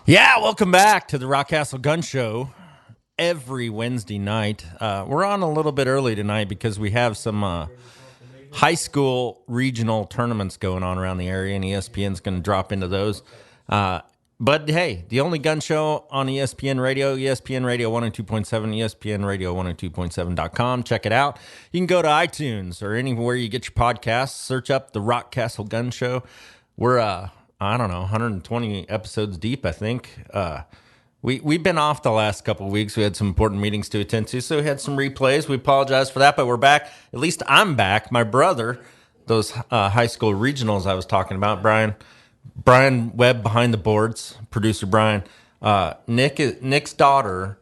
Yeah, welcome back to the Rockcastle Gun Show every Wednesday night. We're on a little bit early tonight because we have some high school regional tournaments going on around the area, and ESPN's going to drop into those. But hey, the only gun show on ESPN Radio, ESPN Radio 102.7, ESPN Radio 102.7.com. Check it out. You can go to iTunes or anywhere you get your podcasts, search up the Rockcastle Gun Show. We're, I don't know, 120 episodes deep, I think. We've been off the last couple of weeks. We had some important meetings to attend to, so we had some replays. We apologize for that, but we're back. At least I'm back. My brother, those high school regionals I was talking about, Brian Webb behind the boards, producer Brian. Nick's daughter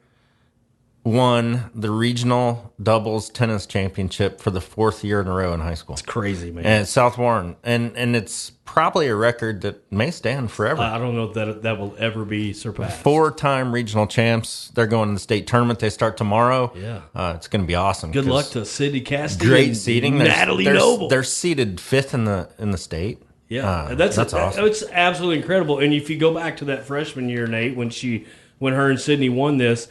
won the regional doubles tennis championship for the fourth year in a row in high school. It's crazy, man. And South Warren, and it's probably a record that may stand forever. I don't know if that will ever be surpassed. 4-time regional champs. They're going to the state tournament. They start tomorrow. Yeah, it's going to be awesome. Good luck to Sydney Castile. Great seating. Natalie Noble. They're seated fifth in the state. Yeah, that's awesome. It's absolutely incredible. And if you go back to that freshman year, Nate, when her and Sydney won this,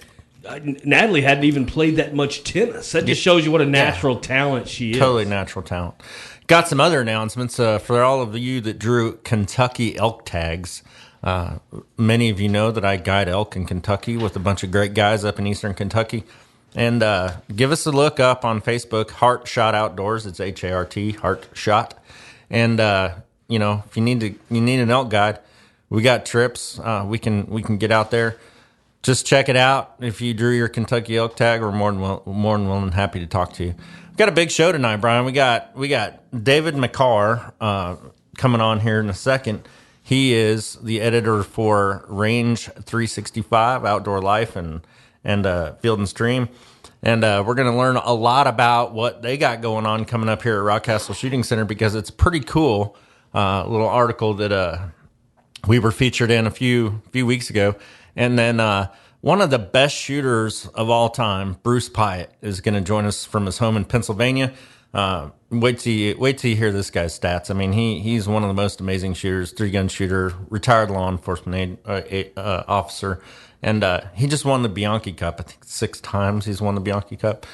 Natalie hadn't even played that much tennis. That just shows you what a natural talent she is. Totally natural talent. Got some other announcements for all of you that drew Kentucky elk tags. Many of you know that I guide elk in Kentucky with a bunch of great guys up in eastern Kentucky. And give us a look up on Facebook, Heart Shot Outdoors. It's HART, Heart Shot. And if you need an elk guide, we got trips. We can get out there. Just check it out. If you drew your Kentucky elk tag, we're more than willing happy to talk to you. We've got a big show tonight, Brian. We got David McCarr coming on here in a second. He is the editor for Range 365 Outdoor Life and Field and Stream. And we're going to learn a lot about what they got going on coming up here at Rockcastle Shooting Center, because it's pretty cool. Little article that we were featured in a few weeks ago. And then one of the best shooters of all time, Bruce Pyatt, is going to join us from his home in Pennsylvania. Wait till you hear this guy's stats. I mean, he's one of the most amazing shooters, 3-gun shooter, retired law enforcement officer. And he just won the Bianchi Cup. I think 6 times he's won the Bianchi Cup.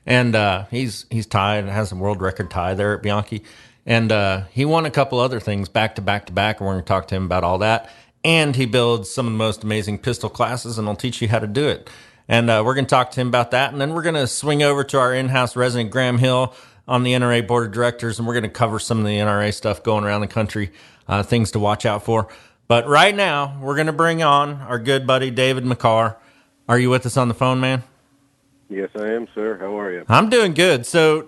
And he's tied, has a world record tie there at Bianchi. And he won a couple other things back to back to back, and we're going to talk to him about all that. And he builds some of the most amazing pistol classes, and he'll teach you how to do it. And we're going to talk to him about that. And then we're going to swing over to our in-house resident, Graham Hill, on the NRA Board of Directors, and we're going to cover some of the NRA stuff going around the country, things to watch out for. But right now, we're going to bring on our good buddy, David McCarr. Are you with us on the phone, man? Yes, I am, sir. How are you? I'm doing good. So,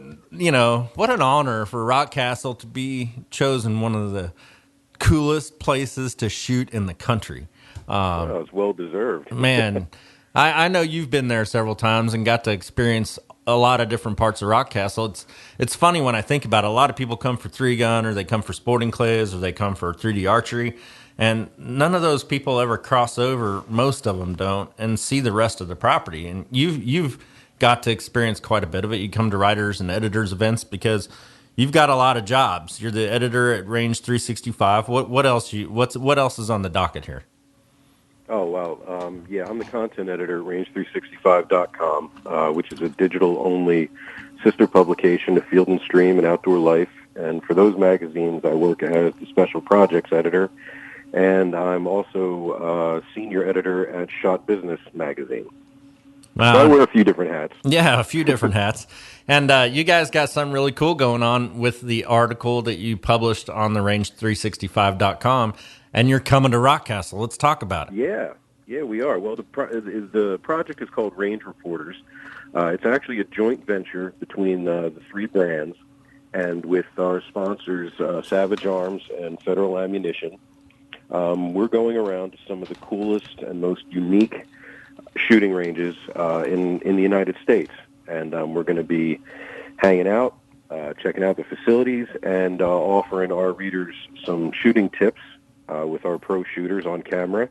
what an honor for Rockcastle to be chosen one of the coolest places to shoot in the country. It's well deserved. Man, I know you've been there several times and got to experience a lot of different parts of Rockcastle. It's funny when I think about it. A lot of people come for 3-gun, or they come for sporting clays, or they come for 3D archery, and none of those people ever cross over. Most of them don't, and see the rest of the property. And you've got to experience quite a bit of it. You come to writers and editors events because you've got a lot of jobs. You're the editor at Range 365. What else is on the docket here? Oh, wow. I'm the content editor at range365.com, which is a digital-only sister publication to Field and Stream and Outdoor Life. And for those magazines, I work as the special projects editor, and I'm also senior editor at Shot Business magazine. So I wear a few different hats. Yeah, a few different hats. And you guys got something really cool going on with the article that you published on the range365.com, and you're coming to Rockcastle. Let's talk about it. Yeah, we are. Well, the project is called Range Reporters. It's actually a joint venture between the 3 brands, and with our sponsors, Savage Arms and Federal Ammunition. We're going around to some of the coolest and most unique shooting ranges in the United States. And we're going to be hanging out, checking out the facilities, and offering our readers some shooting tips with our pro shooters on camera,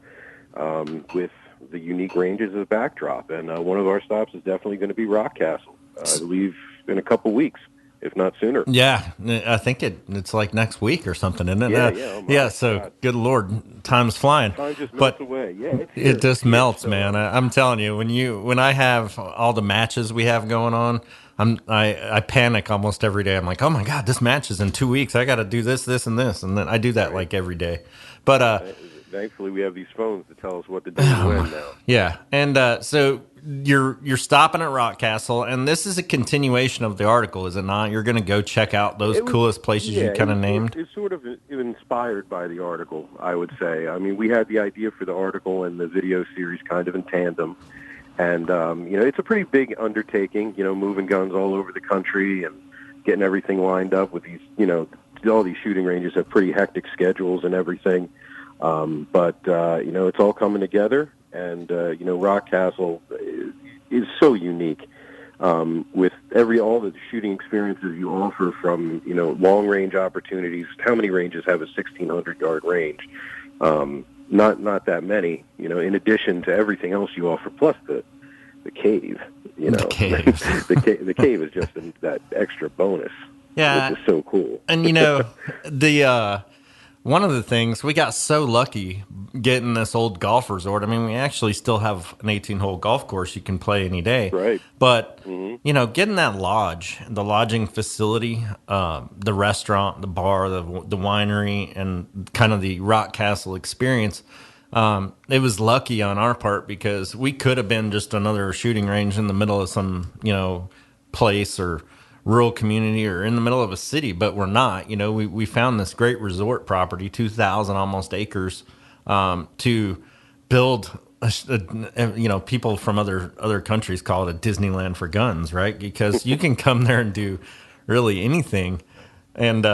with the unique ranges as a backdrop. And one of our stops is definitely going to be Rockcastle. I believe in a couple weeks. if not sooner. Yeah, I think it's like next week or something, isn't it? Yeah. Oh my Yeah. So God. good Lord, time's flying. Time just melts But away. Yeah, it's it here. just It's here. melts, So man. I'm telling you, when I have all the matches we have going on, I panic almost every day. I'm like, oh my God, this match is in 2 weeks. I got to do this, and this, and then I do that right. like every day. But Thankfully, we have these phones to tell us what to do and when now. yeah, and so you're stopping at Rockcastle, and this is a continuation of the article, is it not? You're going to go check out those It was, coolest places you yeah, kind of named. it's sort of inspired by the article, I would say. I mean, we had the idea for the article and the video series kind of in tandem. And, it's a pretty big undertaking, moving guns all over the country and getting everything lined up with these, all these shooting ranges have pretty hectic schedules and everything. But it's all coming together. And, Rockcastle is so unique. With all the shooting experiences you offer from, long range opportunities. How many ranges have a 1,600-yard range? Not that many, in addition to everything else you offer, plus the cave, The cave. the cave is just that extra bonus, Yeah, which is so cool. and the one of the things, we got so lucky getting this old golf resort. I mean, we actually still have an 18-hole golf course you can play any day. Right. But, Mm-hmm. getting that lodge, the lodging facility, the restaurant, the bar, the winery, and kind of the Rockcastle experience, it was lucky on our part because we could have been just another shooting range in the middle of some, place or rural community or in the middle of a city, but we're not. We found this great resort property, 2,000 almost acres, to build. People from other countries call it a Disneyland for guns, right? Because you can come there and do really anything. And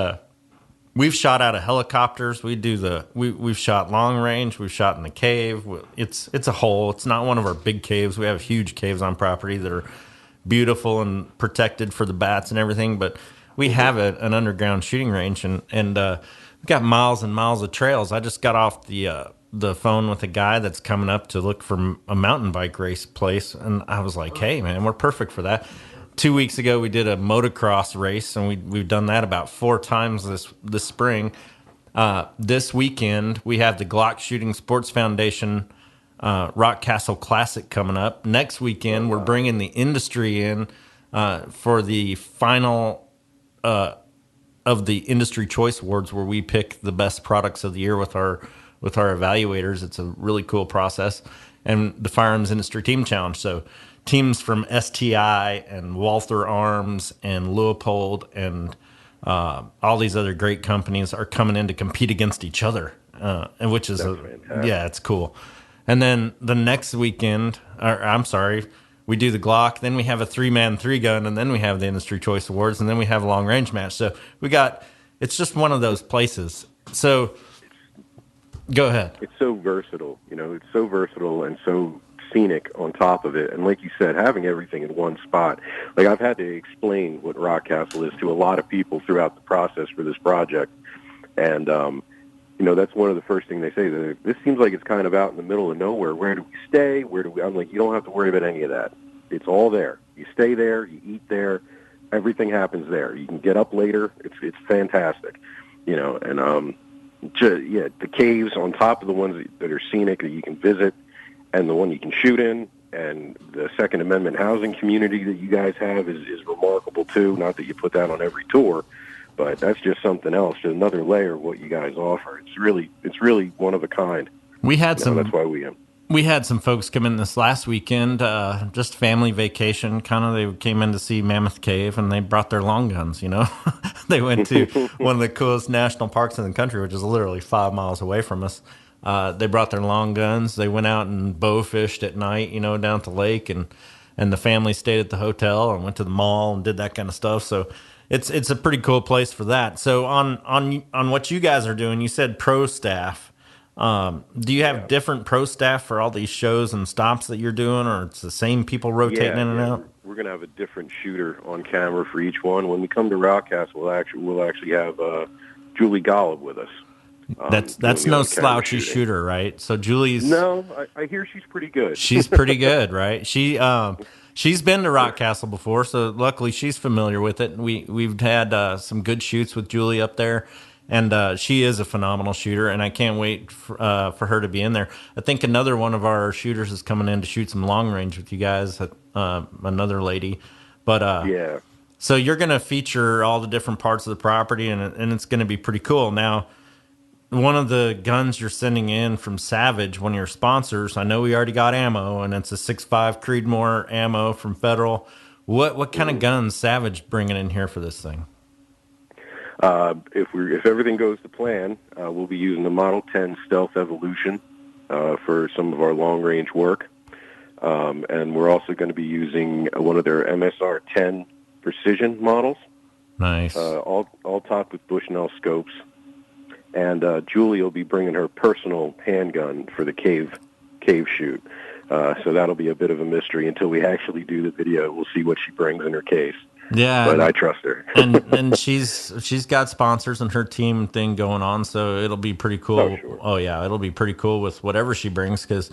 we've shot out of helicopters. We've shot long range. We've shot in the cave. It's a hole. It's not one of our big caves. We have huge caves on property that are beautiful and protected for the bats and everything, but we have an underground shooting range, and we got miles and miles of trails. I just got off the phone with a guy that's coming up to look for a mountain bike race place, and I was like, hey man, we're perfect for that. 2 weeks ago we did a motocross race, and we've done that about 4 times this spring. This weekend we have the Glock Shooting Sports Foundation Rockcastle Classic coming up. Next weekend, we're bringing the industry in for the final of the Industry Choice Awards, where we pick the best products of the year with our evaluators. It's a really cool process. And the Firearms Industry Team Challenge. So teams from STI and Walther Arms and Leupold and all these other great companies are coming in to compete against each other, and which is it's cool. And then the next weekend, we do the Glock, then we have a 3-man 3-gun, and then we have the Industry Choice Awards, and then we have a long range match. So it's just one of those places. So go ahead. It's so versatile, it's so versatile and so scenic on top of it. And like you said, having everything in one spot. Like, I've had to explain what Rockcastle is to a lot of people throughout the process for this project. And, that's one of the first things they say. This seems like it's kind of out in the middle of nowhere. Where do we stay? I'm like, you don't have to worry about any of that. It's all there. You stay there. You eat there. Everything happens there. You can get up later. It's fantastic, And the caves on top of the ones that are scenic that you can visit, and the one you can shoot in, and the Second Amendment housing community that you guys have is remarkable too. Not that you put that on every tour, but that's just something else, just another layer of what you guys offer. It's really one of a kind. We had That's why we had some folks come in this last weekend, just family vacation. Kind of, they came in to see Mammoth Cave, and they brought their long guns. They went to one of the coolest national parks in the country, which is literally 5 miles away from us. They brought their long guns. They went out and bow fished at night, down at the lake, and the family stayed at the hotel and went to the mall and did that kind of stuff. So it's a pretty cool place for that. So on what you guys are doing, you said pro staff. Do you have different pro staff for all these shows and stops that you're doing, or it's the same people rotating in and out? We're going to have a different shooter on camera for each one. When we come to Rockcastle, we'll actually have Julie Golub with us. That's doing the no on-camera slouchy shooting. shooter, right? So Julie's No, I hear she's pretty good. she's pretty good, right? She's been to Rockcastle before, so luckily she's familiar with it. We've had some good shoots with Julie up there, and she is a phenomenal shooter. And I can't wait for her to be in there. I think another one of our shooters is coming in to shoot some long range with you guys. Another lady, but Yeah. so you're going to feature all the different parts of the property, and it's going to be pretty cool. Now, one of the guns you're sending in from Savage, one of your sponsors, I know we already got ammo, and it's a 6.5 Creedmoor ammo from Federal. What kind of guns Savage bringing in here for this thing? If everything goes to plan, we'll be using the Model 10 Stealth Evolution for some of our long range work, and we're also going to be using one of their MSR 10 Precision models. Nice. All topped with Bushnell scopes. And Julie will be bringing her personal handgun for the cave shoot. So that'll be a bit of a mystery until we actually do the video. We'll see what she brings in her case. Yeah, but I trust her. and she's got sponsors and her team thing going on, so it'll be pretty cool. Oh, sure. Oh yeah, it'll be pretty cool with whatever she brings, because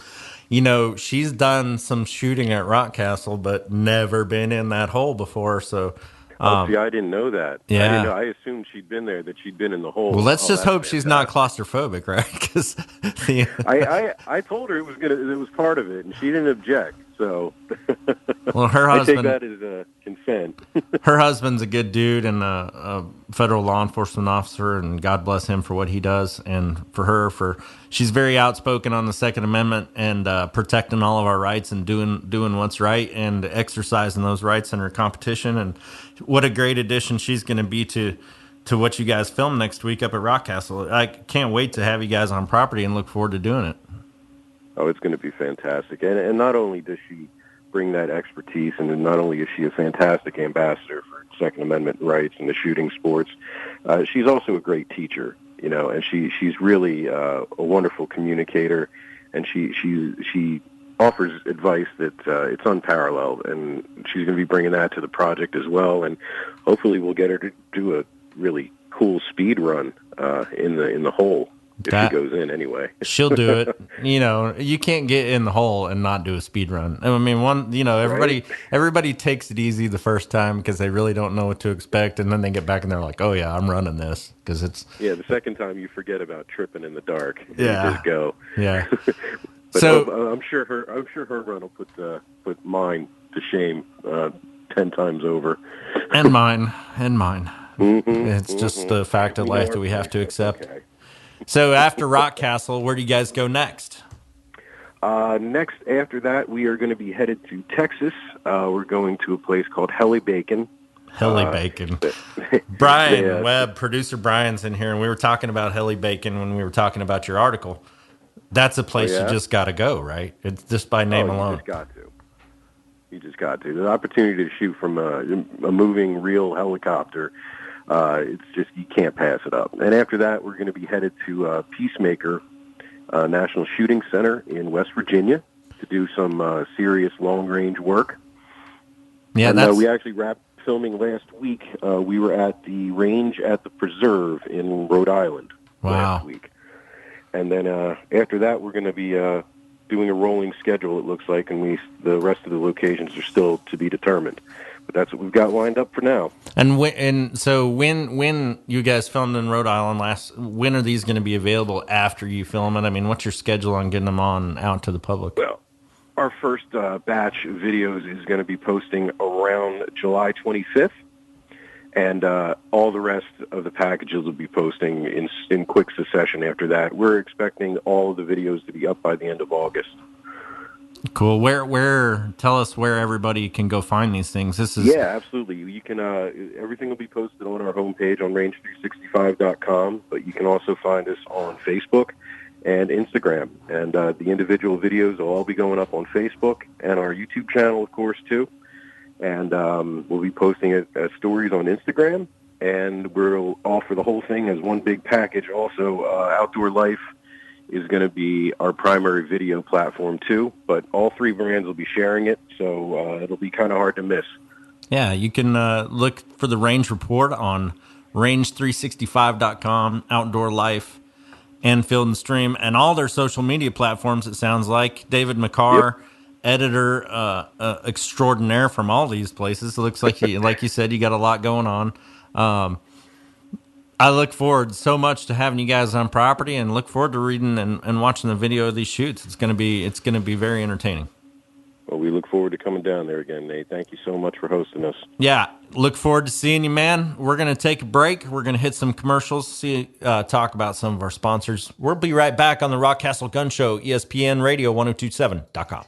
she's done some shooting at Rockcastle, but never been in that hole before. So See, I didn't know that. Yeah, I assumed she'd been there, that she'd been in the hole. Well, let's just hope fantastic. she's not claustrophobic, right? Because I told her it was part of it, and she didn't object. So, well, her I husband, take that as consent. her husband's a good dude and a federal law enforcement officer, and God bless him for what he does. And for her, she's very outspoken on the Second Amendment and protecting all of our rights and doing what's right and exercising those rights in her competition. And what a great addition she's going to be to what you guys film next week up at Rockcastle. I can't wait to have you guys on property and look forward to doing it. Oh, it's going to be fantastic. And not only does she bring that expertise, and not only is she a fantastic ambassador for Second Amendment rights and the shooting sports, she's also a great teacher, and she's really a wonderful communicator, and she offers advice that it's unparalleled, and she's going to be bringing that to the project as well, and hopefully we'll get her to do a really cool speed run in the hole. If she goes in anyway. She'll do it. You can't get in the hole and not do a speed run. I mean, everybody takes it easy the first time because they really don't know what to expect, and then they get back and they're like, "Oh yeah, I'm running this," because it's the second time you forget about tripping in the dark. Yeah, you just go. Yeah. But so I'm sure her run will put mine to shame 10 times over. and mine. Mm-hmm, It's just a fact of life that we have to accept. Okay. So after Rockcastle, where do you guys go next? Next, after that, we are going to be headed to Texas. We're going to a place called Heli Bacon. Bacon. Brian Webb, producer Brian's in here, and we were talking about Heli Bacon when we were talking about your article. That's a place you just got to go, right? It's just by name alone. You just got to. The opportunity to shoot from a moving real helicopter, it's just, you can't pass it up. And after that, we're going to be headed to Peacemaker National Shooting Center in West Virginia to do some serious long-range work. Yeah, and we actually wrapped filming last week. We were at the range at the Preserve in Rhode Island last week. And then after that, we're going to be doing a rolling schedule, it looks like, and the rest of the locations are still to be determined. But that's what we've got lined up for now. And so when you guys filmed in Rhode Island when are these going to be available after you film it? I mean, what's your schedule on getting them out to the public? Well, our first batch of videos is going to be posting around July 25th, and all the rest of the packages will be posting in quick succession after that. We're expecting all of the videos to be up by the end of August. Cool. Where? Tell us where everybody can go find these things. Absolutely. You can. Everything will be posted on our homepage on range365.com, but you can also find us on Facebook and Instagram. And the individual videos will all be going up on Facebook and our YouTube channel, of course, too. And we'll be posting it as stories on Instagram, and we'll offer the whole thing as one big package. Also, Outdoor Life is going to be our primary video platform too, but all three brands will be sharing it, so it'll be kind of hard to miss. Yeah, you can look for the Range Report on range365.com, Outdoor Life, and Field and Stream, and all their social media platforms. It sounds like David McCarr, editor extraordinaire from all these places. It looks like like you said, you got a lot going on. I look forward so much to having you guys on property, and look forward to reading and watching the video of these shoots. It's going to be very entertaining. Well, we look forward to coming down there again, Nate. Thank you so much for hosting us. Yeah, look forward to seeing you, man. We're going to take a break. We're going to hit some commercials, talk about some of our sponsors. We'll be right back on the Rockcastle Gun Show, ESPN Radio 1027.com.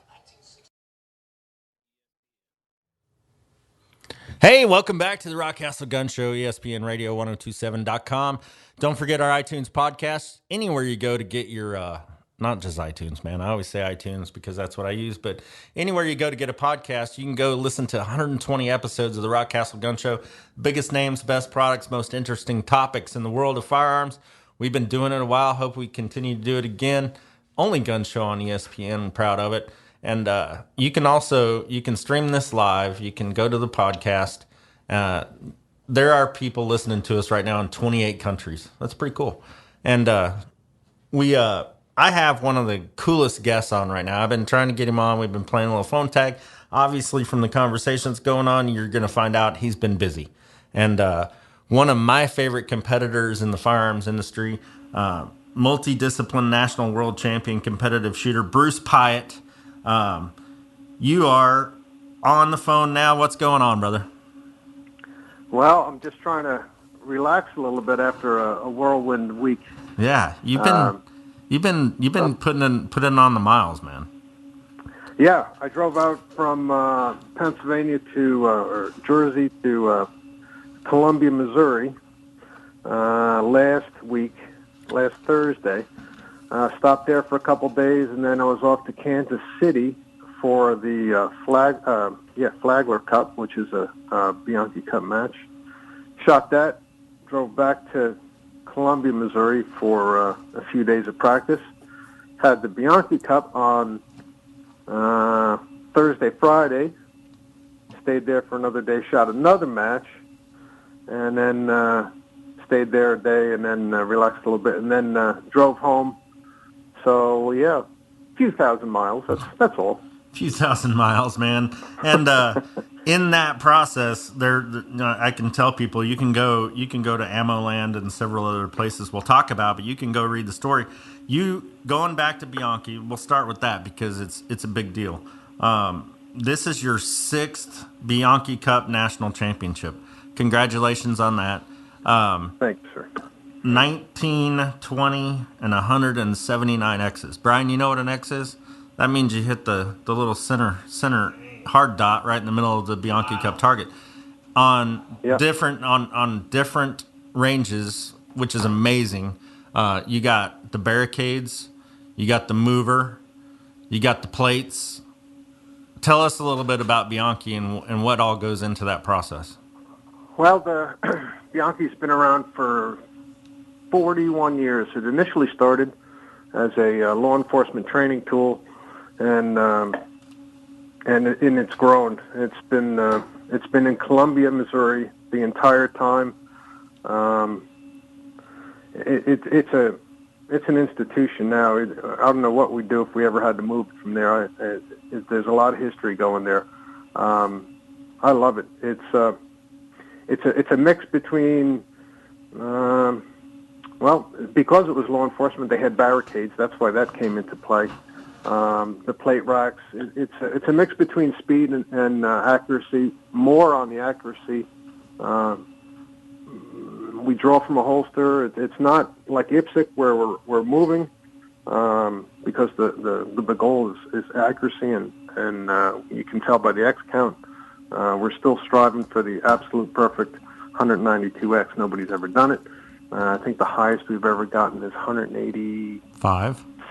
Hey, welcome back to the Rockcastle Gun Show, ESPN Radio 1027.com. Don't forget our iTunes podcast. Anywhere you go to get your, not just iTunes, man. I always say iTunes because that's what I use, but anywhere you go to get a podcast, you can go listen to 120 episodes of the Rockcastle Gun Show. Biggest names, best products, most interesting topics in the world of firearms. We've been doing it a while. Hope we continue to do it again. Only gun show on ESPN. I'm proud of it. And you can stream this live. You can go to the podcast. There are people listening to us right now in 28 countries. That's pretty cool. And I have one of the coolest guests on right now. I've been trying to get him on. We've been playing a little phone tag. Obviously, from the conversations going on, you're going to find out he's been busy. And one of my favorite competitors in the firearms industry, multidiscipline national world champion competitive shooter, Bruce Pyatt. You are on the phone now. What's going on, brother? Well, I'm just trying to relax a little bit after a whirlwind week. Yeah, you've been putting on the miles, man. Yeah, I drove out from Pennsylvania or Jersey to Columbia, Missouri last Thursday. Stopped there for a couple days, and then I was off to Kansas City for the Flagler Cup, which is a Bianchi Cup match. Shot that, drove back to Columbia, Missouri for a few days of practice. Had the Bianchi Cup on Thursday, Friday. Stayed there for another day, shot another match, and then stayed there a day, and then relaxed a little bit, and then drove home. So, yeah, a few thousand miles. That's all. A few thousand miles, man. And in that process, I can tell people you can go to Ammo Land and several other places we'll talk about, but you can go read the story. You going back to Bianchi, we'll start with that because it's a big deal. This is your 6th Bianchi Cup National Championship. Congratulations on that. Thanks, sir. 19, 20, and 179 X's. Brian, you know what an X is? That means you hit the little center hard dot right in the middle of the Bianchi Cup target. On different ranges, which is amazing. You got the barricades, you got the mover, you got the plates. Tell us a little bit about Bianchi and what all goes into that process. Well, the Bianchi's been around for 41 years. It initially started as a law enforcement training tool, and it's grown. It's been in Columbia, Missouri, the entire time. It's an institution now. I don't know what we'd do if we ever had to move from there. There's a lot of history going there. I love it. It's a mix between. Well, because it was law enforcement, they had barricades. That's why that came into play. The plate racks. It's a mix between speed and accuracy. More on the accuracy. We draw from a holster. It's not like IPSC where we're moving because the goal is accuracy, and you can tell by the X count. We're still striving for the absolute perfect 192X. Nobody's ever done it. I think the highest we've ever gotten is 186.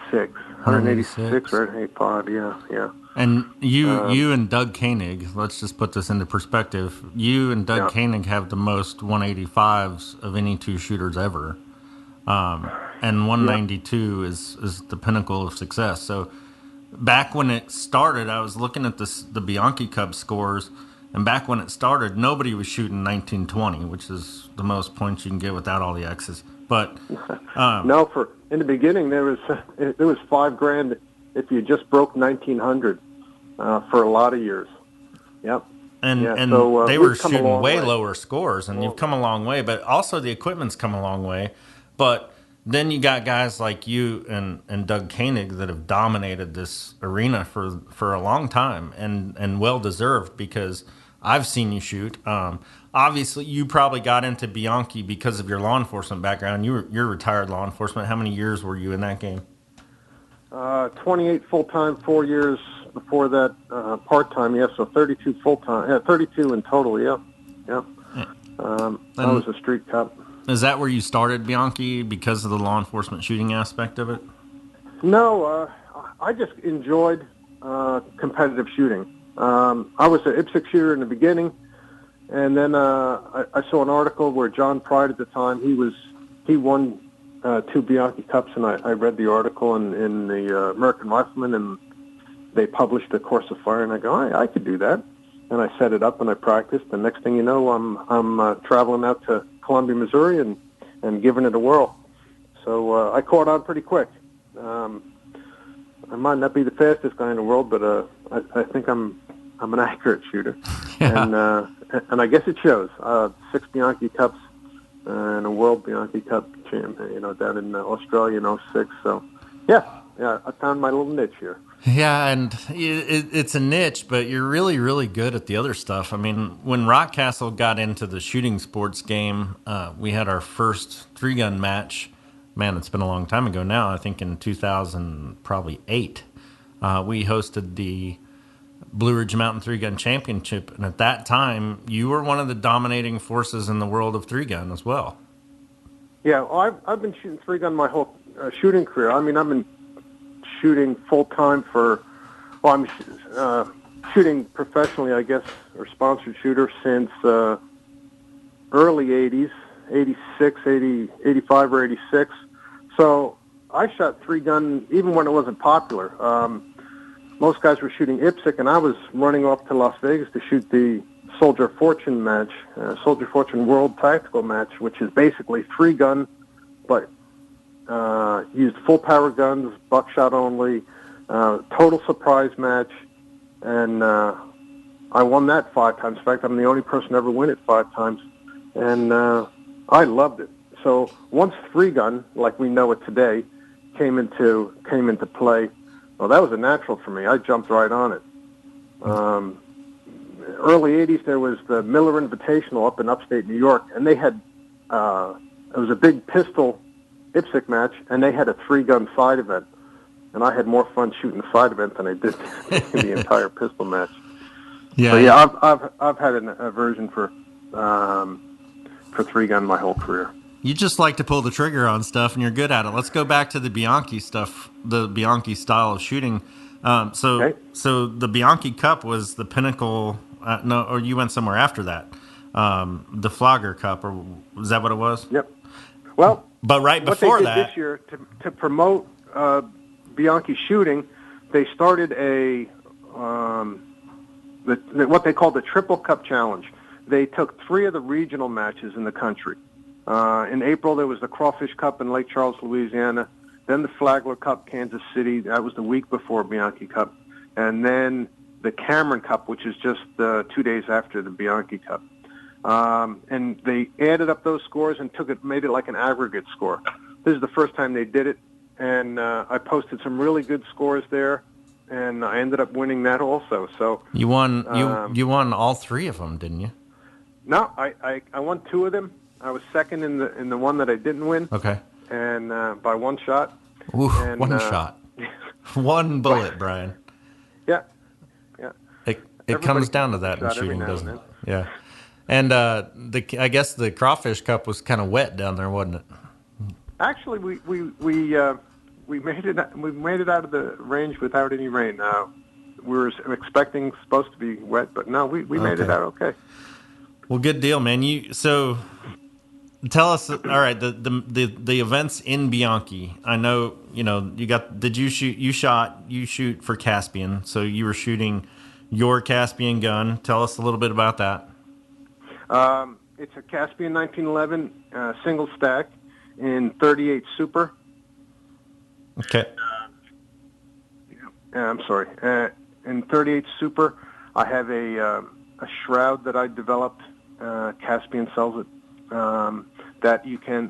186 or 185, yeah. And you and Doug Koenig, let's just put this into perspective. You and Doug Koenig have the most 185s of any two shooters ever. And 192 is the pinnacle of success. So back when it started, I was looking at the Bianchi Cup scores, And back when it started, nobody was shooting 1920, which is the most points you can get without all the X's. But no, in the beginning there was $5,000 if you just broke 1900 for a lot of years. Yep. And so, they were shooting way way lower scores, and you've come a long way. But also the equipment's come a long way. But then you got guys like you and Doug Koenig that have dominated this arena for a long time, and well deserved, because I've seen you shoot. Obviously, you probably got into Bianchi because of your law enforcement background. You're retired law enforcement. How many years were you in that game? 28 full-time, 4 years before that part-time, yeah, so 32 full-time, 32 in total, yeah. I was a street cop. Is that where you started Bianchi, because of the law enforcement shooting aspect of it? No, I just enjoyed competitive shooting. I was an IPSC shooter in the beginning, and then I saw an article where John Pride at the time, he won 2 Bianchi Cups, and I read the article in the American Rifleman, and they published a course of fire, and I go, I could do that. And I set it up, and I practiced. The next thing you know, I'm traveling out to Columbia, Missouri, and giving it a whirl. So I caught on pretty quick. I might not be the fastest guy in the world, but I think I'm an accurate shooter. Yeah. And I guess it shows. 6 Bianchi Cups and a World Bianchi Cup champion, down in Australia in '06. So, yeah, I found my little niche here. Yeah, and it's a niche, but you're really, really good at the other stuff. I mean, when Rockcastle got into the shooting sports game, we had our first 3-gun match. Man, it's been a long time ago now. I think in 2008, we hosted the Blue Ridge Mountain 3-gun championship, and at that time, you were one of the dominating forces in the world of 3-gun as well. Yeah, well, I've been shooting 3-gun my whole shooting career. I mean, I've been shooting full-time I'm shooting professionally, I guess, or sponsored shooter since early 80s, 86, 80, 85 or 86. So I shot 3-gun even when it wasn't popular. Most guys were shooting IPSC, and I was running off to Las Vegas to shoot the Soldier of Fortune match, Soldier of Fortune World Tactical match, which is basically 3-gun, but used full power guns, buckshot only, total surprise match, and I won that 5 times. In fact, I'm the only person to ever win it 5 times, and I loved it. So once 3-gun, like we know it today, came into play, well, that was a natural for me. I jumped right on it. Early 80s, there was the Miller Invitational up in upstate New York, and they had it was a big pistol IPSC match, and they had a 3-gun side event, and I had more fun shooting the side event than I did in the entire pistol match. Yeah, so yeah, I've had an aversion for 3-gun my whole career. You just like to pull the trigger on stuff, and you're good at it. Let's go back to the Bianchi stuff, the Bianchi style of shooting. So the Bianchi Cup was the pinnacle. Or you went somewhere after that. The Flogger Cup, or was that what it was? Yep. Well, but right before what they did this year to promote Bianchi shooting, they started what they called the Triple Cup Challenge. They took 3 of the regional matches in the country. In April, there was the Crawfish Cup in Lake Charles, Louisiana. Then the Flagler Cup, Kansas City. That was the week before Bianchi Cup. And then the Cameron Cup, which is just 2 days after the Bianchi Cup. And they added up those scores and made it like an aggregate score. This is the first time they did it. And I posted some really good scores there, and I ended up winning that also. So you won. You won all 3 of them, didn't you? No, I won 2 of them. I was second in the one that I didn't win. Okay. And by 1 shot. Ooh, 1 shot. 1 bullet, Brian. Yeah. It comes down to that in shooting, doesn't it? Yeah. And I guess the Crawfish Cup was kind of wet down there, wasn't it? Actually, we made it out of the range without any rain. We were supposed to be wet, but no, we made it out okay. Well, good deal, man. So tell us, all right, the events in Bianchi. I know, you shoot for Caspian, so you were shooting your Caspian gun. Tell us a little bit about that. It's a Caspian 1911 single stack in 38 Super. Okay. I'm sorry. In 38 Super, I have a shroud that I developed. Caspian sells it. That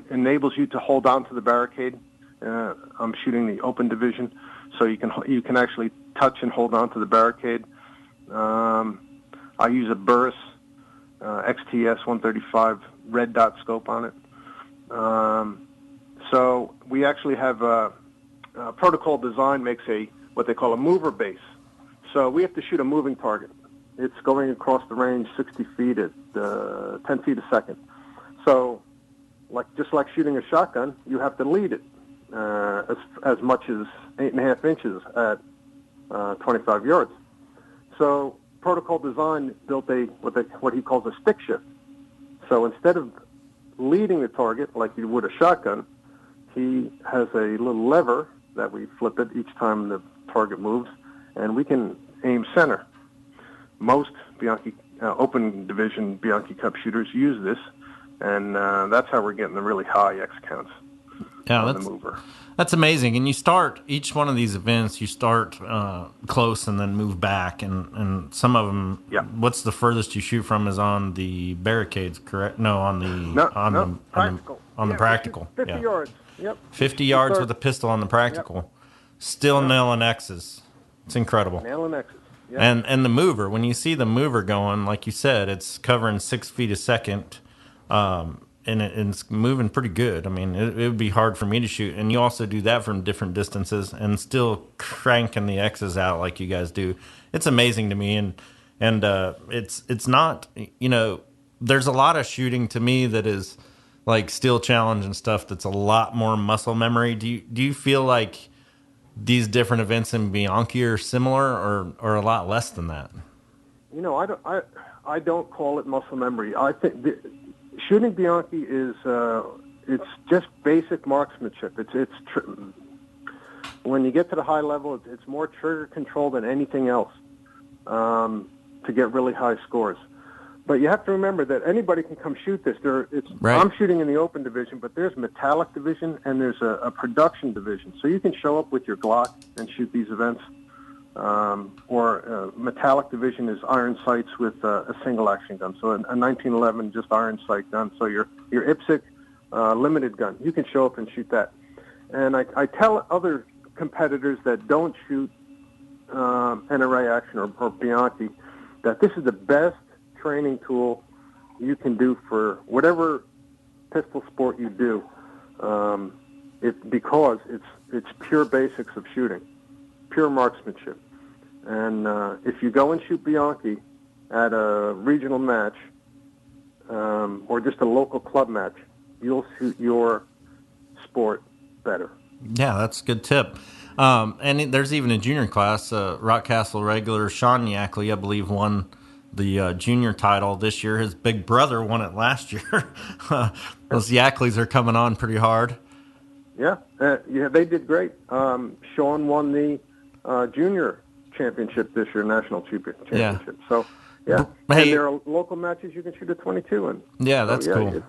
enables you to hold on to the barricade. I'm shooting the open division, so you can actually touch and hold on to the barricade. I use a Burris XTS 135 red dot scope on it. So we actually have protocol design makes what they call a mover base. So we have to shoot a moving target. It's going across the range 60 feet at 10 feet a second. So just like shooting a shotgun, you have to lead it as much as 8.5 inches at 25 yards. So protocol design built what he calls a stick shift. So instead of leading the target like you would a shotgun, he has a little lever that we flip it each time the target moves, and we can aim center. Most Bianchi open division Bianchi Cup shooters use this, and that's how we're getting the really high X counts on the mover. That's amazing. And you start each one of these events, you start close and then move back, and some of them. Yeah. What's the furthest you shoot from is on the barricades, correct? No, on the practical. On the practical. 50 yards. Yep. 50 yards with a pistol on the practical. Yep. Still nailing X's. It's incredible. Nailing X's. Yep. And the mover, when you see the mover going, like you said, it's covering 6 feet a second, and it's moving pretty good. I mean, it would be hard for me to shoot. And you also do that from different distances and still cranking the X's out like you guys do. It's amazing to me. And it's not, there's a lot of shooting to me that is like Steel Challenge and stuff that's a lot more muscle memory. Do you feel like these different events in Bianchi are similar or a lot less than that? I don't call it muscle memory. I think shooting Bianchi is it's just basic marksmanship. When you get to the high level, it's more trigger control than anything else to get really high scores. But you have to remember that anybody can come shoot this. Right. I'm shooting in the open division, but there's metallic division and there's a production division. So you can show up with your Glock and shoot these events. Or metallic division is iron sights with a single action gun. So a 1911 just iron sight gun. So your IPSC limited gun, you can show up and shoot that. And I tell other competitors that don't shoot NRA action or Bianchi that this is the best training tool you can do for whatever pistol sport you do, because it's pure basics of shooting, pure marksmanship. And if you go and shoot Bianchi at a regional match or just a local club match, you'll shoot your sport better. Yeah, that's a good tip. And there's even a junior class. Rockcastle regular Sean Yackley, I believe, won the junior title this year. His big brother won it last year. Those Yackleys are coming on pretty hard. Yeah, they did great. Sean won the junior championship this year, national championship. Yeah. So, yeah. Hey, and there are local matches you can shoot a 22 in. Yeah, that's cool.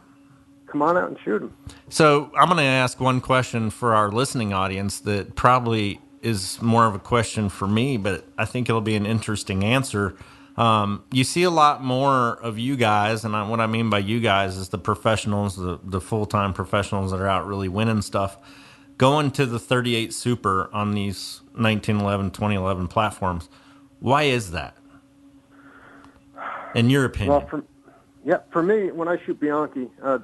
Come on out and shoot them. So I'm going to ask one question for our listening audience that probably is more of a question for me, but I think it'll be an interesting answer. You see a lot more of you guys, and what I mean by you guys is the professionals, the full-time professionals that are out really winning stuff, going to the 38 Super on these 1911, 2011 platforms. Why is that, in your opinion? Well, for me, when I shoot Bianchi, I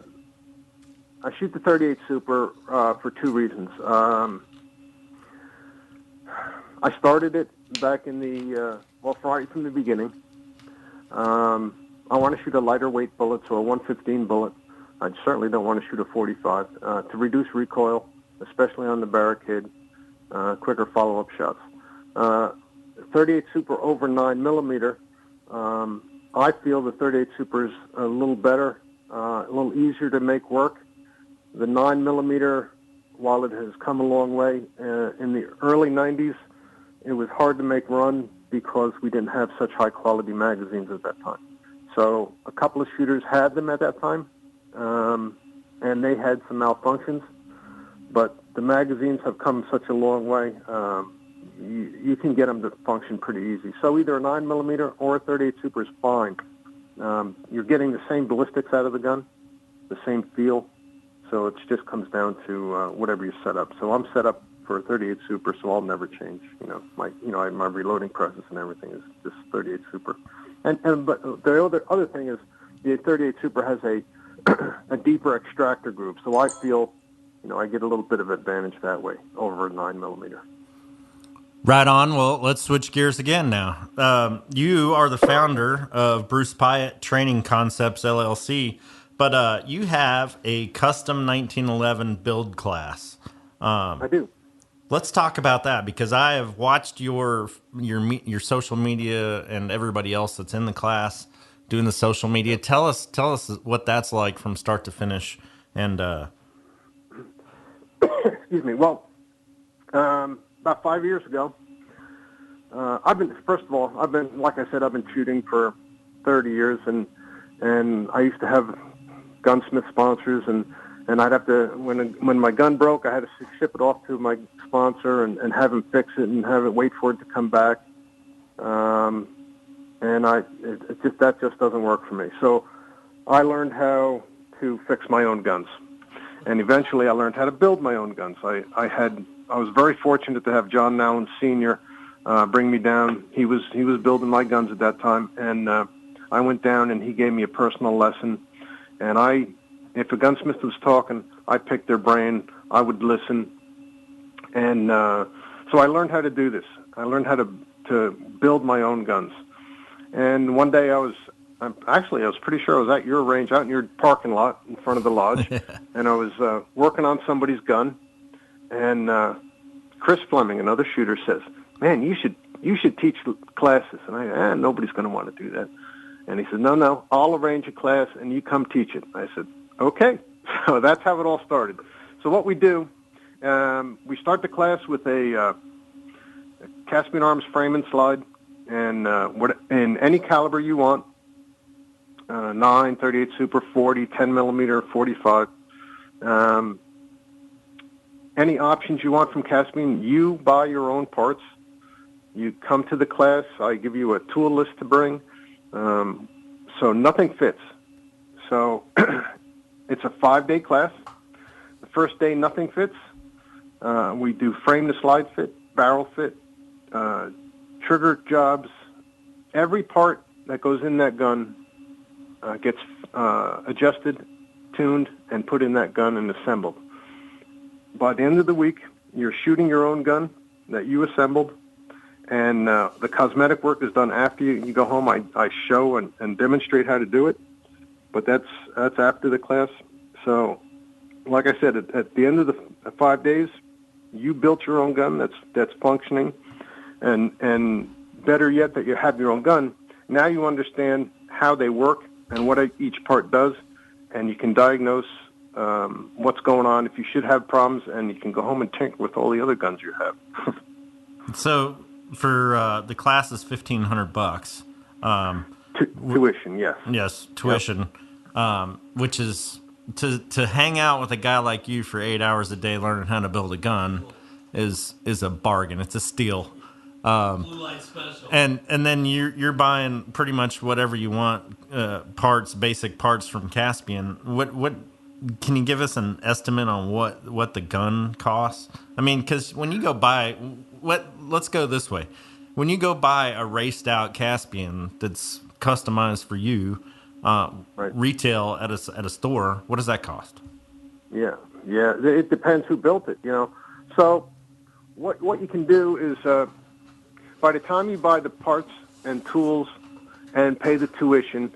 shoot the 38 Super for two reasons. I started it back in right from the beginning. I want to shoot a lighter weight bullet, so a 115 bullet. I certainly don't want to shoot a 45 to reduce recoil, especially on the barricade, quicker follow-up shots. 38 Super over 9 millimeter. I feel the 38 Super is a little better, a little easier to make work. The 9 millimeter, while it has come a long way, in the early 90s, it was hard to make run because we didn't have such high-quality magazines at that time. So a couple of shooters had them at that time, and they had some malfunctions. But the magazines have come such a long way. You can get them to function pretty easy. So either a 9mm or a 38 Super is fine. You're getting the same ballistics out of the gun, the same feel. So it just comes down to whatever you set up. So I'm set up for a 38 Super, so I'll never change. My reloading process and everything is just 38 Super. But the other thing is the 38 Super has a deeper extractor groove. So I feel, I get a little bit of advantage that way over a 9mm. Right on. Well, let's switch gears again now. You are the founder of Bruce Pyatt Training Concepts, LLC, but you have a custom 1911 build class. I do. Let's talk about that, because I have watched your social media and everybody else that's in the class doing the social media. Tell us what that's like from start to finish. And excuse me. Well, about 5 years ago, I've been shooting for 30 years, and I used to have gunsmith sponsors, and I'd have to, when my gun broke, I had to ship it off to my sponsor and have him fix it and have it wait for it to come back. And that just doesn't work for me. So I learned how to fix my own guns, and eventually I learned how to build my own guns. I was very fortunate to have John Nowlin Sr. Bring me down. He was building my guns at that time, and I went down and he gave me a personal lesson. And if a gunsmith was talking, I picked their brain. I would listen, and so I learned how to do this. I learned how to build my own guns. And one day I was pretty sure I was at your range, out in your parking lot in front of the lodge, and I was working on somebody's gun. And Chris Fleming, another shooter, says, "Man, you should teach classes." And nobody's going to want to do that. And he said, "No, I'll arrange a class and you come teach it." I said, "Okay." So that's how it all started. So what we do, we start the class with a Caspian Arms frame and slide, and in any caliber you want, 9, 38 Super, 40, 10mm, 45. Any options you want from Caspian, you buy your own parts. You come to the class. I give you a tool list to bring. So nothing fits. So it's a 5-day class. The first day, nothing fits. We do frame to slide fit, barrel fit, trigger jobs. Every part that goes in that gun gets adjusted, tuned, and put in that gun and assembled. By the end of the week, you're shooting your own gun that you assembled, and the cosmetic work is done after you go home. I show and demonstrate how to do it, but that's after the class. So, like I said, at the end of the 5 days, you built your own gun that's functioning, and better yet, that you have your own gun. Now you understand how they work and what each part does, and you can diagnose what's going on, if you should have problems, and you can go home and tinker with all the other guns you have. So for the class is $1,500. Tuition, yes. Yes, tuition. Yep. Which is to hang out with a guy like you for 8 hours a day learning how to build a gun is a bargain. It's a steal. Blue light special. And then you're buying pretty much whatever you want, basic parts from Caspian. What can you give us an estimate on what the gun costs? I mean, because when you go buy let's go this way. When you go buy a raced out Caspian that's customized for you, right, retail at a store, what does that cost? Yeah. It depends who built it, So what you can do is, by the time you buy the parts and tools and pay the tuition,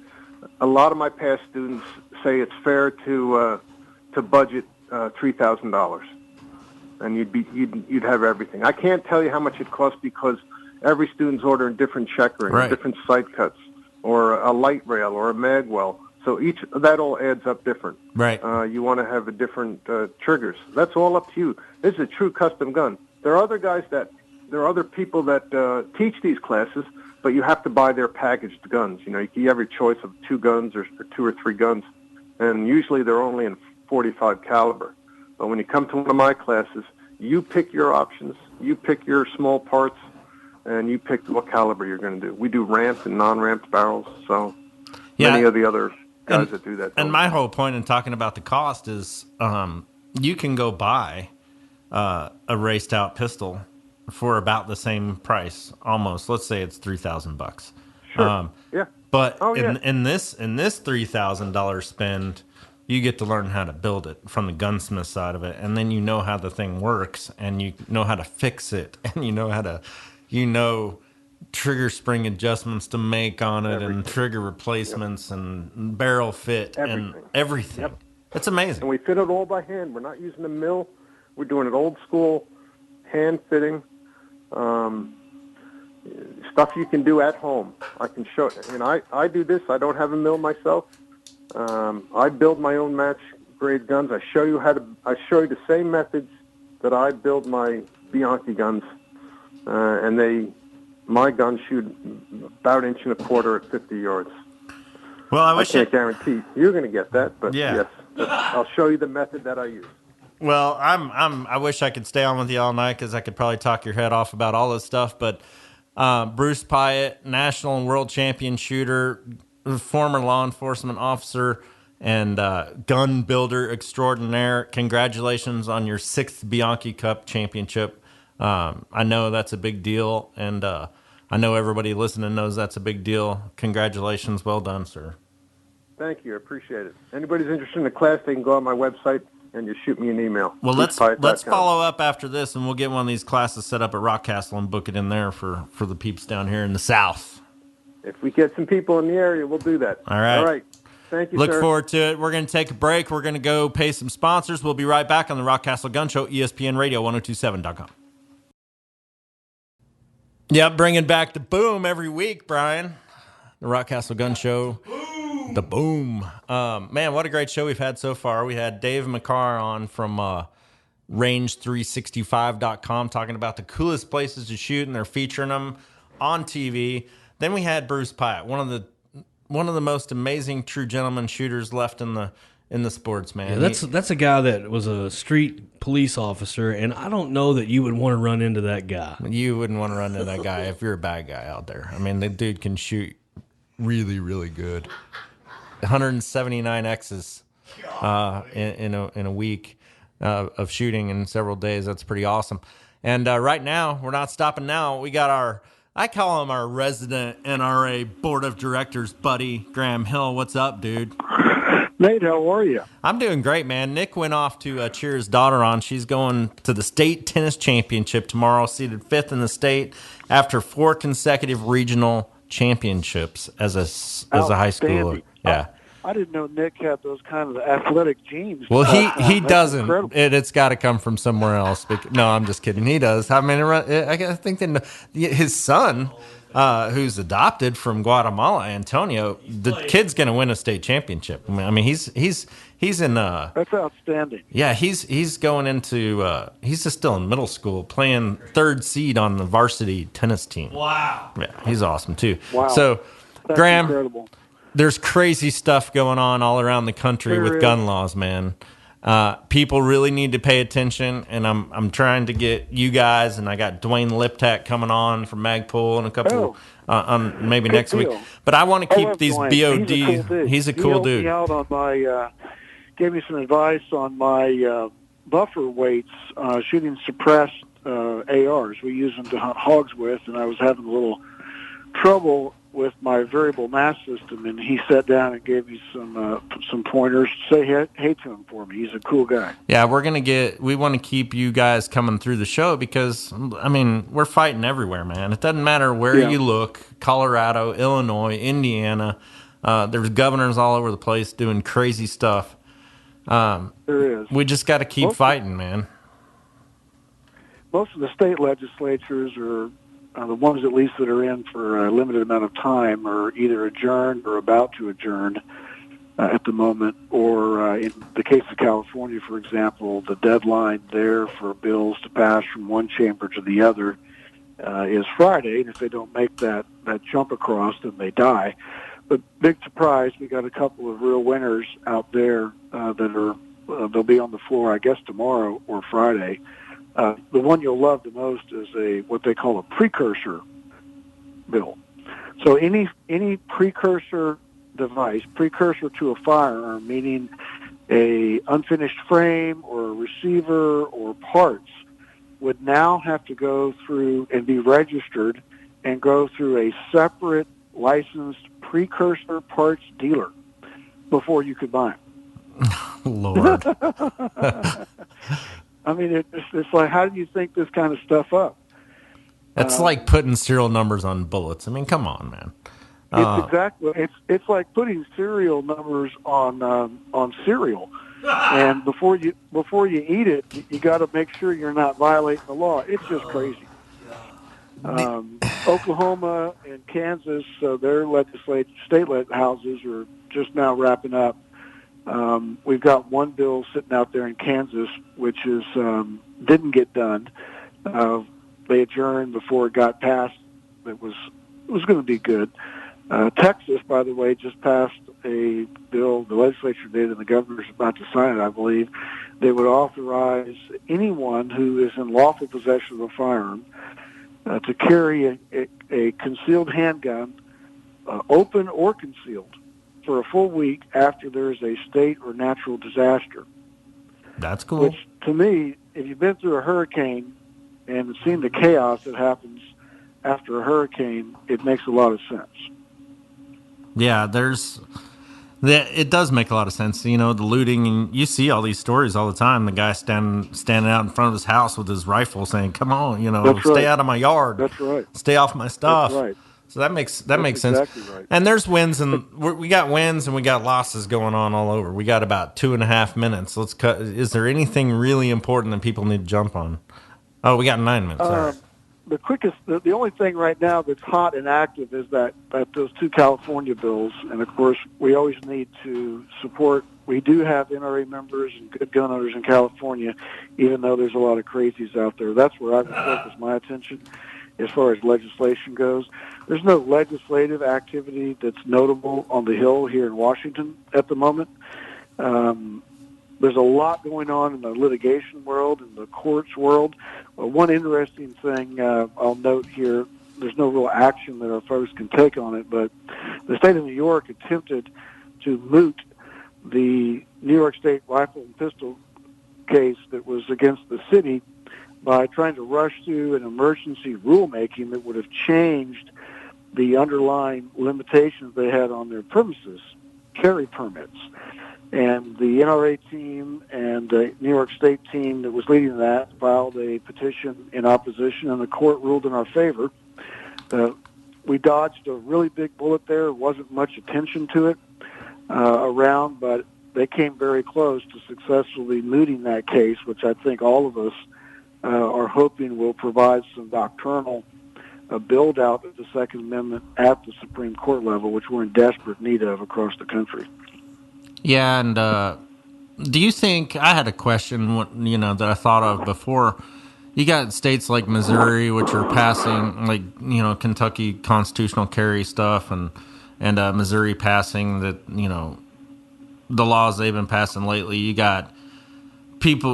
a lot of my past students say it's fair to budget $3,000, and you'd have everything. I can't tell you how much it costs because every student's ordering different checkering, right, different sight cuts, or a light rail, or a mag well. So that all adds up different. Right. You want to have a different triggers. That's all up to you. This is a true custom gun. There are other guys that there are other people that teach these classes, but you have to buy their packaged guns. You have your choice of 2 guns or 2 or 3 guns, and usually they're only in .45 caliber. But when you come to one of my classes, you pick your options, you pick your small parts, and you pick what caliber you're going to do. We do ramped and non-ramped barrels, so many of the other guys that do that. And my whole point in talking about the cost is you can go buy a raced out pistol for about the same price, almost. Let's say it's $3,000. Sure. Yeah. But in this $3,000 spend, you get to learn how to build it from the gunsmith side of it, and then you know how the thing works, and you know how to fix it, and you know trigger spring adjustments to make on it, and trigger replacements, and barrel fit, and everything. Yep. It's amazing. And we fit it all by hand. We're not using a mill. We're doing it old school, hand fitting. Stuff you can do at home. I can show. And I do this. I don't have a mill myself. I build my own match grade guns. I show you the same methods that I build my Bianchi guns, and my guns shoot about 1.25 inches at 50 yards. Well, I can't guarantee you're going to get that, but yes, I'll show you the method that I use. Well, I wish I could stay on with you all night because I could probably talk your head off about all this stuff. But Bruce Pyatt, national and world champion shooter, former law enforcement officer, and gun builder extraordinaire. Congratulations on your 6th Bianchi Cup championship. I know that's a big deal, and I know everybody listening knows that's a big deal. Congratulations. Well done, sir. Thank you. I appreciate it. Anybody's interested in the class, they can go on my website and just shoot me an email. Well, let's follow up after this, and we'll get one of these classes set up at Rockcastle and book it in there for the peeps down here in the South. If we get some people in the area, we'll do that. All right. Thank you, Look sir. forward to it. We're going to take a break. We're going to go pay some sponsors. We'll be right back on the Rockcastle Gun Show, ESPN Radio, 1027.com. Yep, bringing back the boom every week, Brian. The Rockcastle Gun Show. The boom. Man, what a great show we've had so far. We had Dave McCarr on from range365.com talking about the coolest places to shoot, and they're featuring them on TV. Then we had Bruce Pyatt, one of the most amazing true gentleman shooters left in the sports, man. Yeah, that's a guy that was a street police officer, and I don't know that you would want to run into that guy. You wouldn't want to run into that guy if you're a bad guy out there. I mean, the dude can shoot really, really good. 179 X's in a week of shooting in several days. That's pretty awesome. And right now, we're not stopping now. We got I call him our resident NRA board of directors buddy, Graham Hill. What's up, dude? Nate, how are you? I'm doing great, man. Nick went off to cheer his daughter on. She's going to the state tennis championship tomorrow, seeded 5th in the state after 4 consecutive regional championships as a high schooler. Yeah. I didn't know Nick had those kind of athletic genes. Well, he doesn't. It's got to come from somewhere else. No, I'm just kidding. He does. I mean, I think that his son, who's adopted from Guatemala, Antonio, the kid's going to win a state championship. I mean, he's in. That's outstanding. Yeah, he's going into. He's just still in middle school, playing 3rd seed on the varsity tennis team. Wow. Yeah, he's awesome too. Wow. So, That's Graham, incredible. There's crazy stuff going on all around the country with gun laws, man. People really need to pay attention, and I'm trying to get you guys, and I got Dwayne Liptak coming on from Magpul and a couple on maybe next week. But I want to keep these Dwayne. BOD. He's a cool dude. He helped me out on my, gave me some advice on my buffer weights, shooting suppressed ARs. We use them to hunt hogs with, and I was having a little trouble with my variable mass system, and he sat down and gave me some pointers. Say hey to him for me. He's a cool guy. Yeah, we want to keep you guys coming through the show because, I mean, we're fighting everywhere, man. It doesn't matter where you look, Colorado, Illinois, Indiana. There's governors all over the place doing crazy stuff. There is. We just got to keep fighting, man. Most of the state legislatures are the ones at least that are in for a limited amount of time are either adjourned or about to adjourn at the moment, or in the case of California, for example, the deadline there for bills to pass from one chamber to the other is Friday, and if they don't make that jump across, then they die. But big surprise, we got a couple of real winners out there that are they'll be on the floor, I guess, tomorrow or Friday. The one you'll love the most is what they call a precursor bill. So any precursor device, precursor to a firearm, meaning a unfinished frame or a receiver or parts, would now have to go through and be registered and go through a separate licensed precursor parts dealer before you could buy them. Lord. I mean, it's like, how do you think this kind of stuff up? It's like putting serial numbers on bullets. I mean, come on, man. It's exactly. It's like putting serial numbers on cereal, and before you eat it, you got to make sure you're not violating the law. It's just crazy. Oklahoma and Kansas, their state houses are just now wrapping up. We've got one bill sitting out there in Kansas, which is didn't get done. They adjourned before it got passed. It was going to be good. Texas, by the way, just passed a bill. The legislature did, and the governor's about to sign it, I believe. They would authorize anyone who is in lawful possession of a firearm to carry a concealed handgun, open or concealed, for a full week after there's a state or natural disaster. That's cool. Which, to me, if you've been through a hurricane and seen the chaos that happens after a hurricane, it makes a lot of sense. Yeah, it does make a lot of sense. You know, the looting, and you see all these stories all the time. The guy standing out in front of his house with his rifle saying, "Come on, stay out of my yard. That's right. Stay off my stuff." That's right. So that makes sense. Exactly right. And there's wins, and we got wins and we got losses going on all over. We got about 2.5 minutes. Let's cut. Is there anything really important that people need to jump on? Oh, we got 9 minutes. Sorry. The only thing right now that's hot and active is that those two California bills, and of course we always need to support. We do have NRA members and good gun owners in California, even though there's a lot of crazies out there. That's where I would focus my attention as far as legislation goes. There's no legislative activity that's notable on the Hill here in Washington at the moment. There's a lot going on in the litigation world, in the courts world. One interesting thing I'll note here, there's no real action that our folks can take on it, but the state of New York attempted to moot the New York State rifle and pistol case that was against the city by trying to rush through an emergency rulemaking that would have changed the underlying limitations they had on their premises, carry permits. And the NRA team and the New York State team that was leading that filed a petition in opposition, and the court ruled in our favor. We dodged a really big bullet there. There wasn't much attention to it around, but they came very close to successfully mooting that case, which I think all of us are hoping will provide some doctrinal build-out of the Second Amendment at the Supreme Court level, which we're in desperate need of across the country. Yeah, and do you think, I had a question, that I thought of before. You got states like Missouri, which are passing, Kentucky constitutional carry stuff, and Missouri passing that, the laws they've been passing lately. You got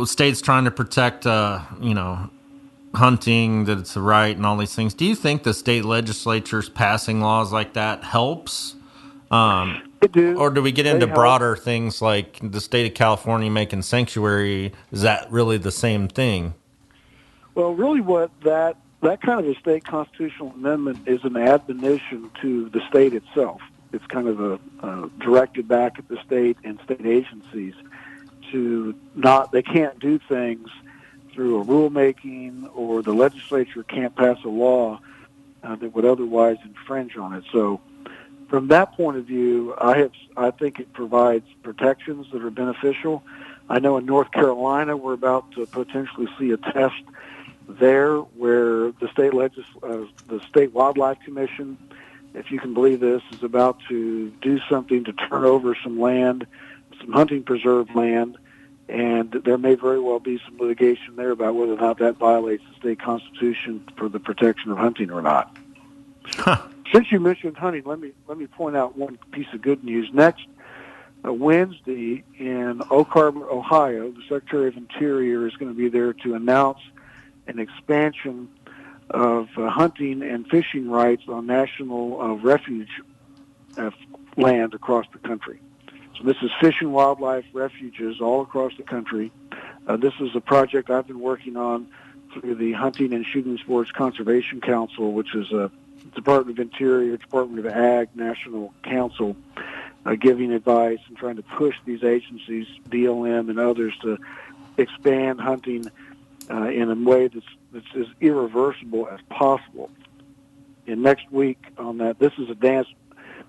states trying to protect, hunting, that it's a right, and all these things. Do you think the state legislatures passing laws like that helps? Or do we get into broader things like the state of California making sanctuary? Is that really the same thing? Well, really what that kind of a state constitutional amendment is an admonition to the state itself. It's kind of directed back at the state and state agencies to they can't do things through a rulemaking, or the legislature can't pass a law that would otherwise infringe on it. So from that point of view, I think it provides protections that are beneficial. I know in North Carolina we're about to potentially see a test there where the state wildlife commission, if you can believe this, is about to do something to turn over some land, some hunting preserve land, And there may very well be some litigation there about whether or not that violates the state constitution for the protection of hunting or not. Huh. Since you mentioned hunting, let me point out one piece of good news. Next Wednesday in Oak Harbor, Ohio, the Secretary of Interior is going to be there to announce an expansion of hunting and fishing rights on national refuge land across the country. So this is fish and wildlife refuges all across the country. This is a project I've been working on through the Hunting and Shooting Sports Conservation Council, which is a Department of Interior, Department of Ag, National Council, giving advice and trying to push these agencies, BLM and others, to expand hunting in a way that's as irreversible as possible. And next week on that, this is advance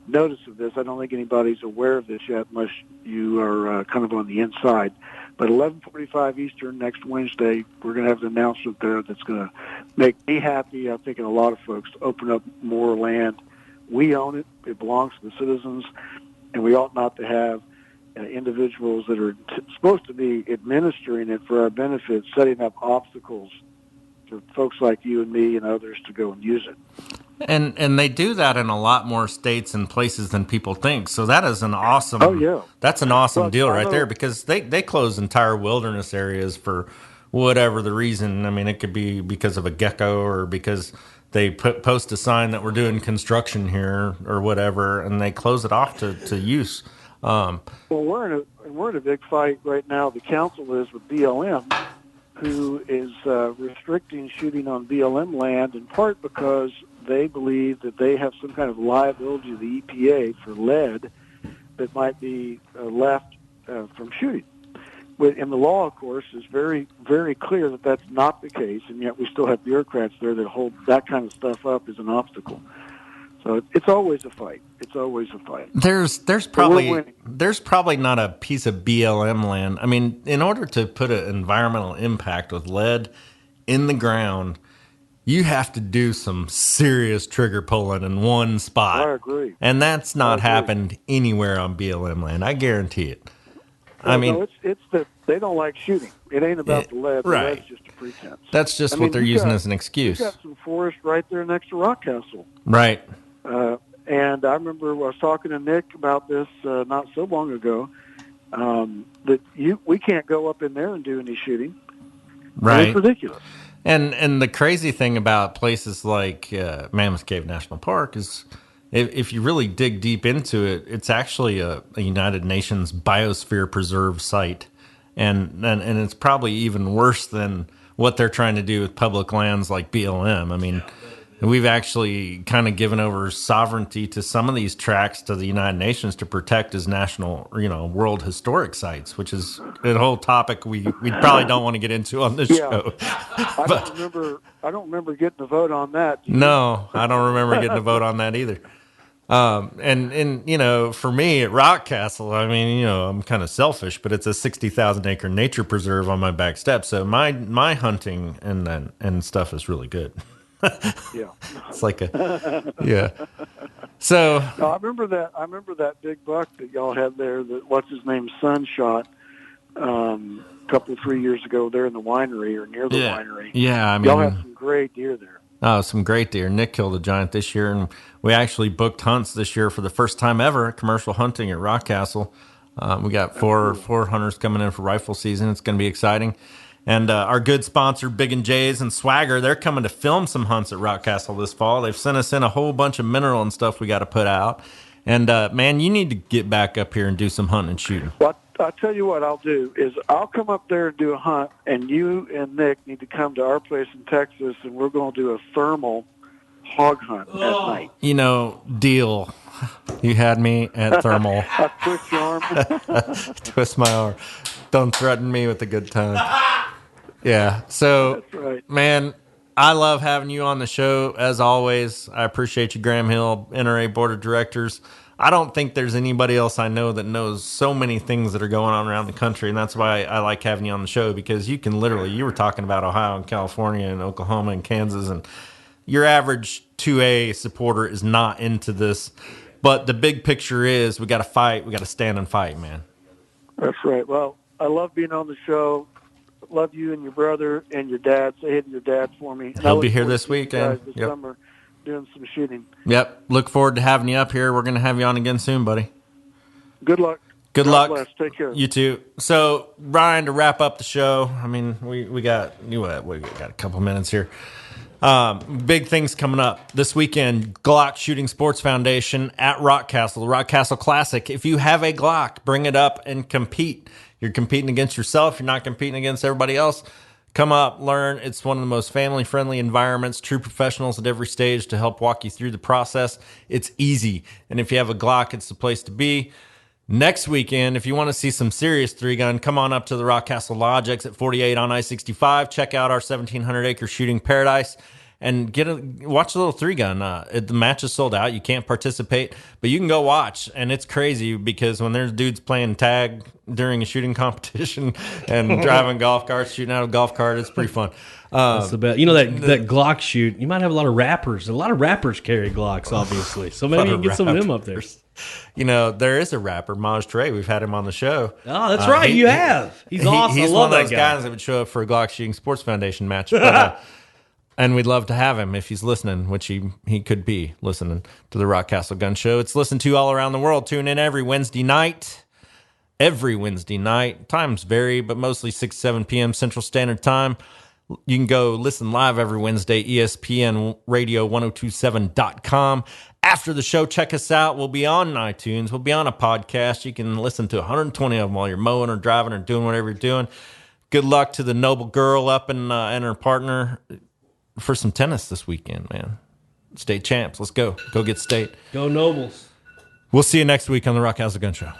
notice of this. I don't think anybody's aware of this yet unless you are kind of on the inside. But 11:45 Eastern next Wednesday, we're going to have an announcement there that's going to make me happy, I think, and a lot of folks, to open up more land. We own it. It belongs to the citizens, and we ought not to have individuals that are supposed to be administering it for our benefit, setting up obstacles for folks like you and me and others to go and use it. And they do that in a lot more states and places than people think. So that is an awesome. Oh, yeah. That's an awesome deal right know, there, because they close entire wilderness areas for whatever the reason. I mean, it could be because of a gecko or because they post a sign that we're doing construction here or whatever, and they close it off to use. Well, we're in a big fight right now. The council is with BLM, who is restricting shooting on BLM land, in part because they believe that they have some kind of liability to the EPA for lead that might be left from shooting. And the law, of course, is very, very clear that that's not the case, and yet we still have bureaucrats there that hold that kind of stuff up as an obstacle. So it's always a fight. It's always a fight. There's probably not a piece of BLM land. I mean, in order to put an environmental impact with lead in the ground, you have to do some serious trigger pulling in one spot. I agree. And that's not happened anywhere on BLM land. I guarantee it. Well, I mean, no, it's that they don't like shooting. It ain't about the lead. Right. The lead's just a pretense. That's just what they're using as an excuse. You've got some forest right there next to Rockcastle. Right. And I remember I was talking to Nick about this not so long ago, that we can't go up in there and do any shooting. Right. It's ridiculous. And the crazy thing about places like Mammoth Cave National Park is, if you really dig deep into it, it's actually a United Nations Biosphere Preserve site. And it's probably even worse than what they're trying to do with public lands like BLM. I mean, we've actually kind of given over sovereignty to some of these tracts to the United Nations to protect as national, World Historic Sites, which is a whole topic we probably don't want to get into on this show. I don't remember getting a vote on that. No, I don't remember getting a vote on that either. And for me at Rockcastle, I mean, I'm kind of selfish, but it's a 60,000 acre nature preserve on my back step. So my hunting and stuff is really good. Yeah. It's like yeah. So no, I remember that big buck that y'all had there, that what's his name, son shot a couple 3 years ago there in the winery or near the winery. Yeah, I mean, y'all had some great deer there. Oh, some great deer. Nick killed a giant this year, and we actually booked hunts this year for the first time ever, commercial hunting at Rockcastle. We got four hunters coming in for rifle season. It's going to be exciting. And our good sponsor, Big and J's and Swagger, they're coming to film some hunts at Rockcastle this fall. They've sent us in a whole bunch of mineral and stuff we got to put out. And, man, you need to get back up here and do some hunting and shooting. Well, I'll tell you what I'll do is I'll come up there and do a hunt, and you and Nick need to come to our place in Texas, and we're going to do a thermal hog hunt at night. Deal. You had me at thermal. I twist your arm. Twist my arm. Don't threaten me with a good time. Yeah. So, that's right. Man, I love having you on the show, as always. I appreciate you, Graham Hill, NRA Board of Directors. I don't think there's anybody else I know that knows so many things that are going on around the country, and that's why I like having you on the show, because you can literally, you were talking about Ohio and California and Oklahoma and Kansas, and your average 2A supporter is not into this. But the big picture is we got to fight. We got to stand and fight, man. That's right. Well, I love being on the show. Love you and your brother and your dad. Say hey to your dad for me. And He'll be here this weekend. This summer doing some shooting. Yep. Look forward to having you up here. We're going to have you on again soon, buddy. Good luck. Good God luck. Bless. Take care. You too. So, Ryan, to wrap up the show, I mean, we got a couple minutes here. Big things coming up this weekend. Glock Shooting Sports Foundation at Rockcastle, the Rockcastle Classic. If you have a Glock, bring it up and compete. You're competing against yourself. You're not competing against everybody else. Come up, learn. It's one of the most family-friendly environments. True professionals at every stage to help walk you through the process. It's easy. And if you have a Glock, it's the place to be. Next weekend, if you want to see some serious 3-gun, come on up to the Rockcastle Lodge, exit 48 on I-65. Check out our 1,700-acre shooting paradise and watch a little 3-gun. The match is sold out. You can't participate, but you can go watch. And it's crazy because when there's dudes playing tag during a shooting competition and driving golf carts, shooting out a golf cart, it's pretty fun. That's the best. You know, that Glock shoot, you might have a lot of rappers. A lot of rappers carry Glocks, obviously. So maybe you can get some of them up there. You know, there is a rapper, Maj Trey. We've had him on the show. Oh, that's right. You have. He's awesome. He's I love one of those that guy. guys that would show up for a Glock Shooting Sports Foundation match. But, and we'd love to have him if he's listening, which he could be listening to the Rockcastle Gun Show. It's listened to all around the world. Tune in every Wednesday night. Every Wednesday night. Times vary, but mostly 6, 7 p.m. Central Standard Time. You can go listen live every Wednesday, ESPN Radio 1027.com. After the show, check us out. We'll be on iTunes. We'll be on a podcast. You can listen to 120 of them while you're mowing or driving or doing whatever you're doing. Good luck to the Noble girl up and her partner for some tennis this weekend, man. State champs. Let's go. Go get state. Go Nobles. We'll see you next week on the Rockcastle Gun Show.